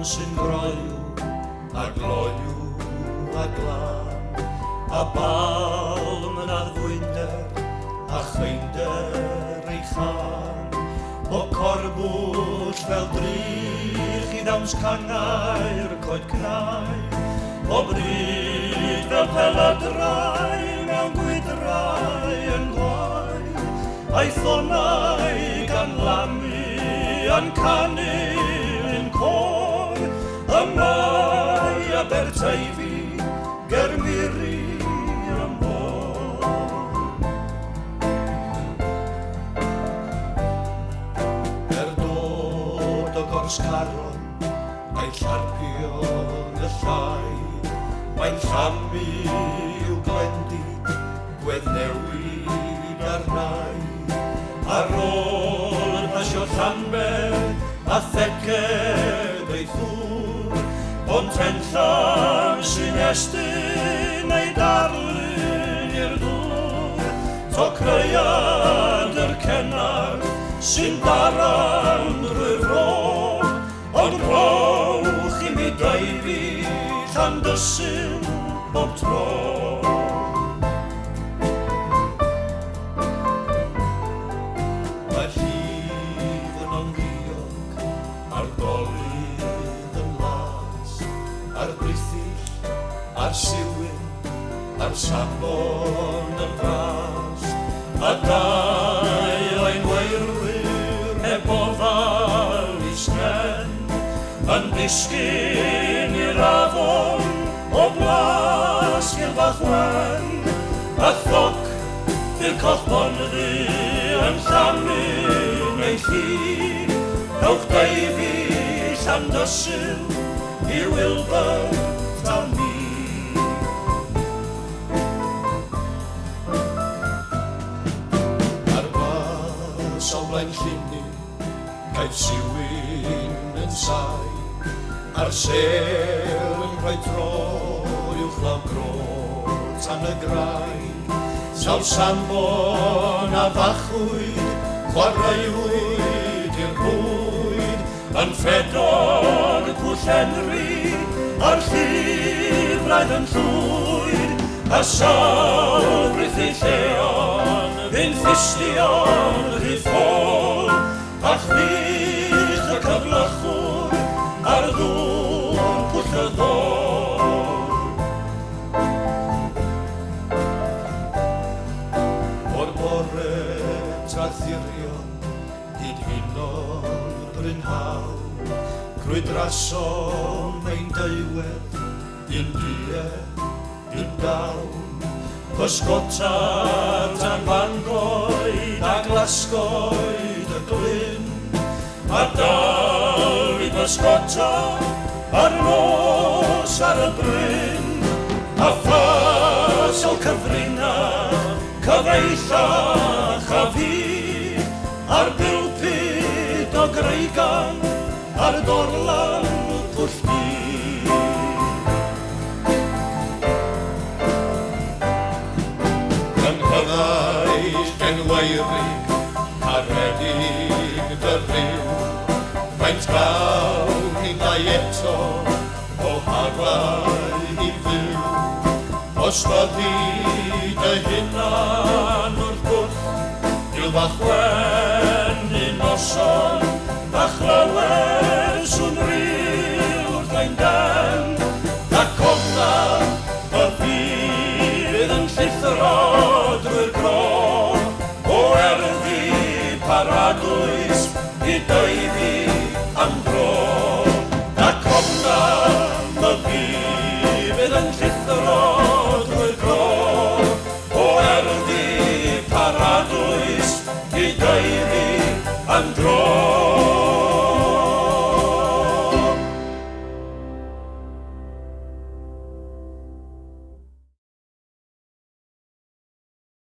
sy'n groew a gloew a glan, a balm yn addwynder a cheinder ei chan, o corbwll fel drych i ddawns cangair coed cnau, o bryd fel peladrau mewn gwydrau yn gwae, a'i thonau gan lamu yn canu yn cor, y mae Aberteifi ger Miri a Mor. Dod o Gorscaron, a'i llarpion y llai, mae'n llamu i'w glendid, gweddnewid ar nai, ar ôl yn pasio Llanbed a theged ei ddŵr, ond tenllan sy'n estyn ei darlun i'r ddŵr, to creuad yr cennar sy'n daran drwy'r ro, ond rowch i mi Deifi Llandysul bob tro. Mae'r llif yn ongiog, a'r golydd yn las, a'r brithill, a'r siwyn, a'r safon yn fras, a dau o'n weirwyr heb ofal i sgen, yn disgyn i'r afon o blas i'r Fachwen, a thoc i'r cochbonddu yn llamu neu llun, ewch Deifi Llandysul i Wilbur tawn ni. Ar fas o blaen llunin, caiff siwyn yn sai, a'r sel yn rhoi tro uwch law gro tan y graig, sawl sambon a fachwyd, chwaraewyd i'r bwyd, yn ffedog y Pwll Henry, a'r llifraidd yn llwyd, a sawl brithill lleon, fy'n ffistion rhydd ffôl, a chwych y cyflychwr, ar ddŵr Pwll y Ddôl. O'r bore trathurion, hyd hyn o'r brynhaw, crwydrason ein deiwedd, un bie, un dawn, pysgota tan Fangoed a Glasgoed y Glyn, a dal i bysgota ar nos ar y bryn, a ffas o cyfrina, cyfeillach a fi, a'r bilpid o Greigan, ar dorlan Pwll Du. Yn hyddai genweirig, caredig dy ryw, faint gawn i ddau eto o harau i fyw, os fyddi dy hunan wrth bwll, i'w Fachwen un noson, a chlawer swn ryw wrth ein den, a cofna y fydd yn llithro drwy'r gro, o erddi paradwys i Deifi am dro. A cofna y fydd yn llithro drwy'r gro, o erddi paradwys i Deifi am dro.